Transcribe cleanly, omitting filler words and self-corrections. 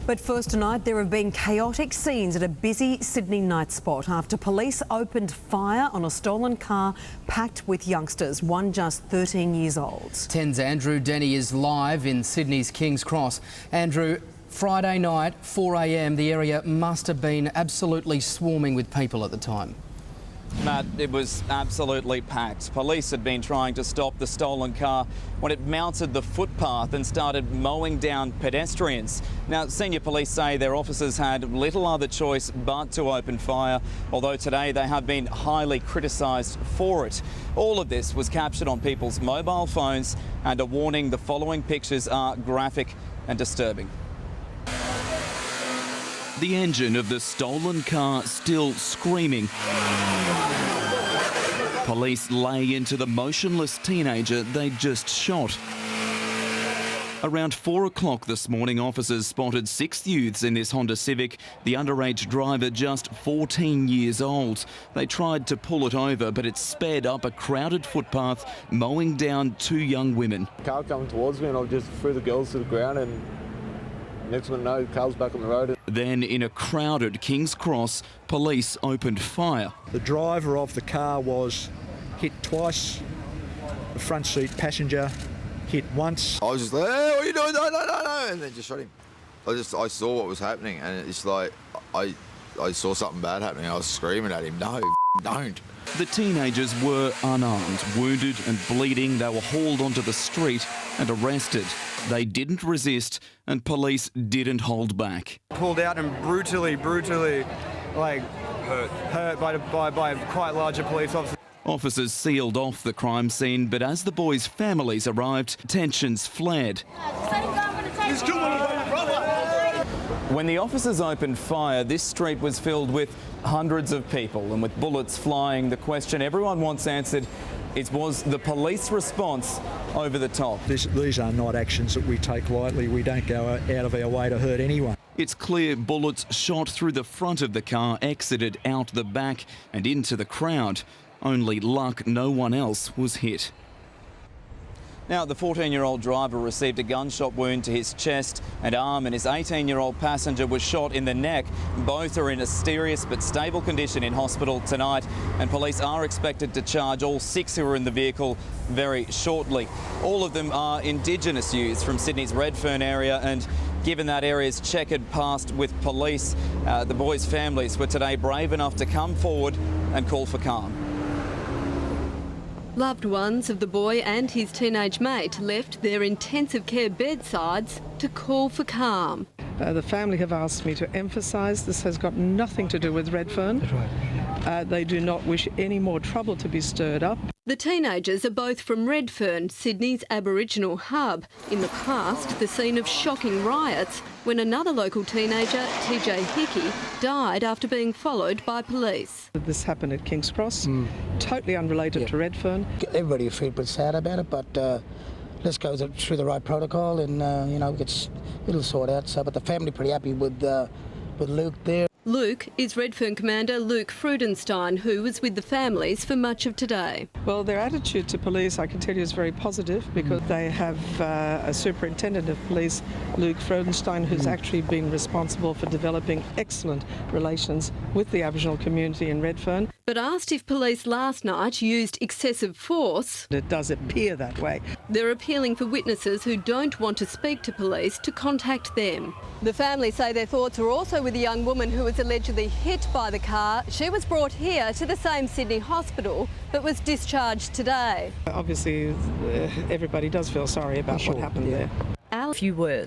But first tonight, there have been chaotic scenes at a busy Sydney night spot after police opened fire on a stolen car packed with youngsters, one just 13 years old. 10's Andrew Denny is live in Sydney's King's Cross. Andrew, Friday night, 4 a.m, the area must have been absolutely swarming with people at the time. Matt, it was absolutely packed. Police had been trying to stop the stolen car when it mounted the footpath and started mowing down pedestrians. Now, senior police say their officers had little other choice but to open fire, although today they have been highly criticised for it. All of this was captured on people's mobile phones, and a warning: the following pictures are graphic and disturbing. The engine of the stolen car still screaming. Police lay into the motionless teenager they'd just shot. Around 4 o'clock this morning, officers spotted 6 youths in this Honda Civic, the underage driver just 14 years old. They tried to pull it over, but it sped up a crowded footpath, mowing down 2 young women. Car coming towards me and I just threw the girls to the ground, and next one I know, the car's back on the road. Then, in a crowded King's Cross, police opened fire. The driver of the car was hit twice. The front seat passenger hit once. I was just like, hey, what are you doing? No, and then just shot him. I saw what was happening, and it's like, I saw something bad happening. I was screaming at him, no, don't. The teenagers were unarmed, wounded and bleeding. They were hauled onto the street and arrested. They didn't resist, and police didn't hold back. Pulled out and brutally, like, hurt by quite larger police officers. Officers sealed off the crime scene, but as the boys' families arrived, tensions flared. When the officers opened fire, this street was filled with hundreds of people, and with bullets flying, the question everyone wants answered is, was the police response over the top? These are not actions that we take lightly. We don't go out of our way to hurt anyone. It's clear bullets shot through the front of the car, exited out the back and into the crowd. Only luck no one else was hit. Now, the 14-year-old driver received a gunshot wound to his chest and arm, and his 18-year-old passenger was shot in the neck. Both are in a serious but stable condition in hospital tonight, and police are expected to charge all 6 who were in the vehicle very shortly. All of them are Indigenous youths from Sydney's Redfern area, and given that area's checkered past with police, the boys' families were today brave enough to come forward and call for calm. Loved ones of the boy and his teenage mate left their intensive care bedsides to call for calm. The family have asked me to emphasise this has got nothing to do with Redfern. They do not wish any more trouble to be stirred up. The teenagers are both from Redfern, Sydney's Aboriginal hub. In the past, the scene of shocking riots when another local teenager, TJ Hickey, died after being followed by police. This happened at King's Cross, totally unrelated to Redfern. Everybody feels pretty sad about it, but let's go through the right protocol and, it'll sort out. So, but the family pretty happy with Luke there. Luke is Redfern Commander Luke Freudenstein, who was with the families for much of today. Well, their attitude to police, I can tell you, is very positive, because they have a superintendent of police, Luke Freudenstein, who's actually been responsible for developing excellent relations with the Aboriginal community in Redfern. But asked if police last night used excessive force, it does appear that way. They're appealing for witnesses who don't want to speak to police to contact them. The family say their thoughts are also with a young woman who was allegedly hit by the car. She was brought here to the same Sydney hospital but was discharged today. Obviously, everybody does feel sorry about what happened there. A few words.